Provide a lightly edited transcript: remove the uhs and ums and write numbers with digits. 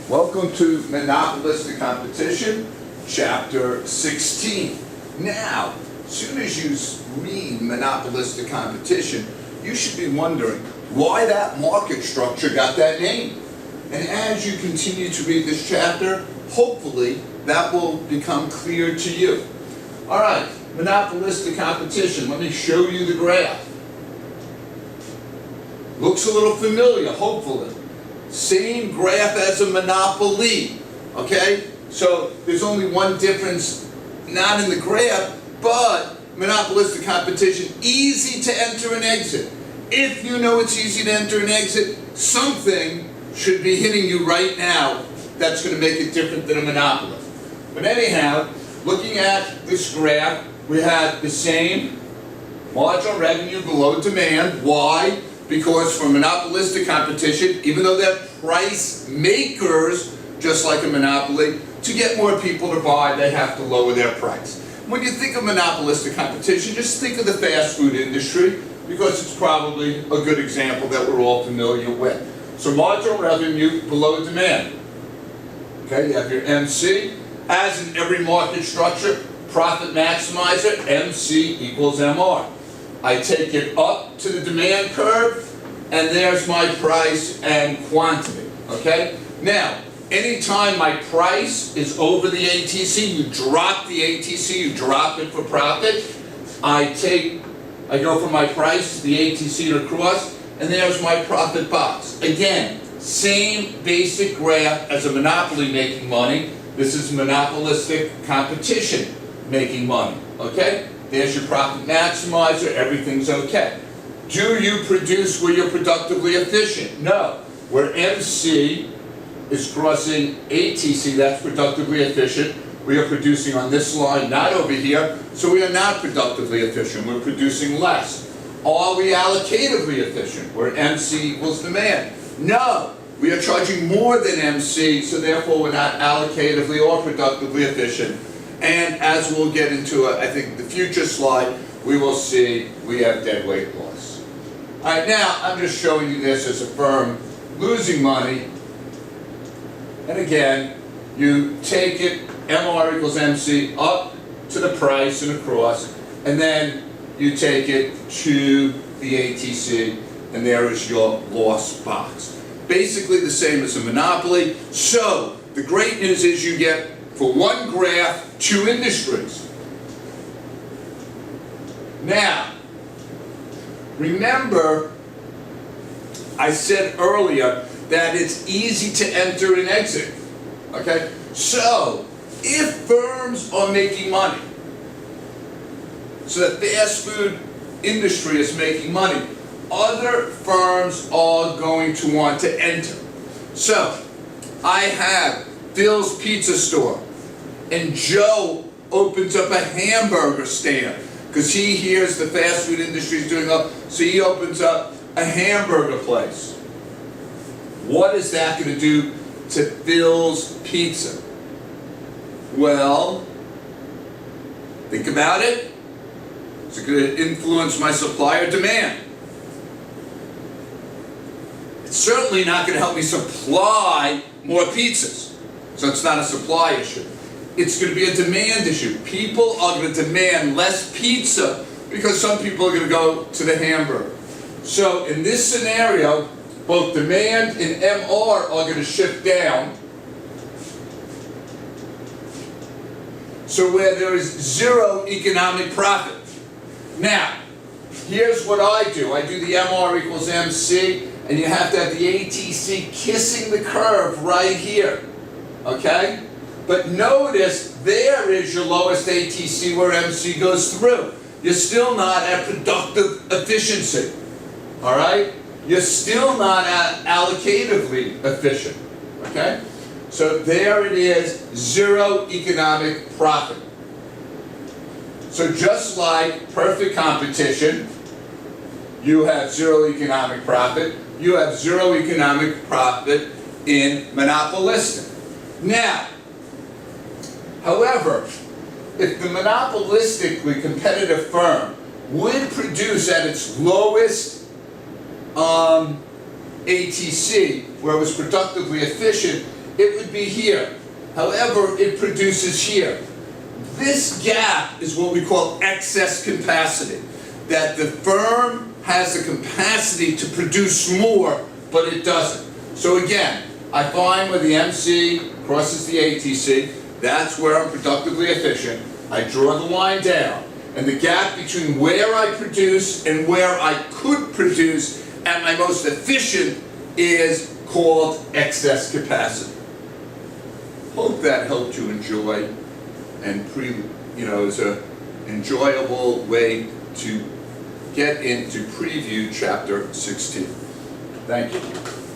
Welcome to Monopolistic Competition, Chapter 16. Now, as soon as you read Monopolistic Competition, you should be wondering why that market structure got that name. And as you continue to read this chapter, hopefully that will become clear to you. All right, Monopolistic Competition. Let me show you the graph. Looks a little familiar, hopefully. Same graph as a monopoly, okay? So there's only one difference, not in the graph, but monopolistic competition, easy to enter and exit. If you know it's easy to enter and exit, something should be hitting you right now that's going to make it different than a monopolist. But anyhow, looking at this graph, we have the same marginal revenue below demand. Why? Because for monopolistic competition, even though they're price makers, just like a monopoly, to get more people to buy, they have to lower their price. When you think of monopolistic competition, just think of the fast food industry, because it's probably a good example that we're all familiar with. So marginal revenue below demand. Okay, you have your MC. As in every market structure, profit maximizer, MC equals MR. I take it up to the demand curve, and there's my price and quantity, okay? Now, anytime my price is over the ATC, you drop the ATC, you drop it for profit, I go from my price to the ATC to across, and there's my profit box. Again, same basic graph as a monopoly making money. This is monopolistic competition making money, okay? There's your profit maximizer, everything's okay. Do you produce where you're productively efficient? No. Where MC is crossing ATC, that's productively efficient, we are producing on this line, not over here, so we are not productively efficient, we're producing less. Are we allocatively efficient, where MC equals demand? No. We are charging more than MC, so therefore we're not allocatively or productively efficient. And as we'll get into, I think, the future slide, we will see we have deadweight loss. All right, now I'm just showing you this as a firm losing money. And again, you take it, MR equals MC, up to the price and across, and then you take it to the ATC, and there is your loss box. Basically the same as a monopoly. So the great news is you get, for one graph, two industries. Now, remember, I said earlier that it's easy to enter and exit. Okay? So, if firms are making money, so the fast food industry is making money, other firms are going to want to enter. So, I have Phil's Pizza Store, and Joe opens up a hamburger stand because he hears the fast food industry is doing up, so he opens up a hamburger place. What is that going to do to Phil's Pizza? Well, think about it. Is it going to influence my supply or demand? It's certainly not going to help me supply more pizzas. So it's not a supply issue. It's going to be a demand issue. People are going to demand less pizza because some people are going to go to the hamburger. So in this scenario, both demand and MR are going to shift down. So where there is zero economic profit. Now, here's what I do. I do the MR equals MC, and you have to have the ATC kissing the curve right here. Okay? But notice, there is your lowest ATC where MC goes through. You're still not at productive efficiency. Alright? You're still not at allocatively efficient. Okay? So there it is, zero economic profit. So just like perfect competition, you have zero economic profit. You have zero economic profit in monopolistic. Now, however, if the monopolistically competitive firm would produce at its lowest ATC, where it was productively efficient, it would be here. However, it produces here. This gap is what we call excess capacity. That the firm has the capacity to produce more, but it doesn't. So again, I find where the MC crosses the ATC, that's where I'm productively efficient. I draw the line down. And the gap between where I produce and where I could produce at my most efficient is called excess capacity. Hope that helped you enjoy and is a enjoyable way to get into preview chapter 16. Thank you.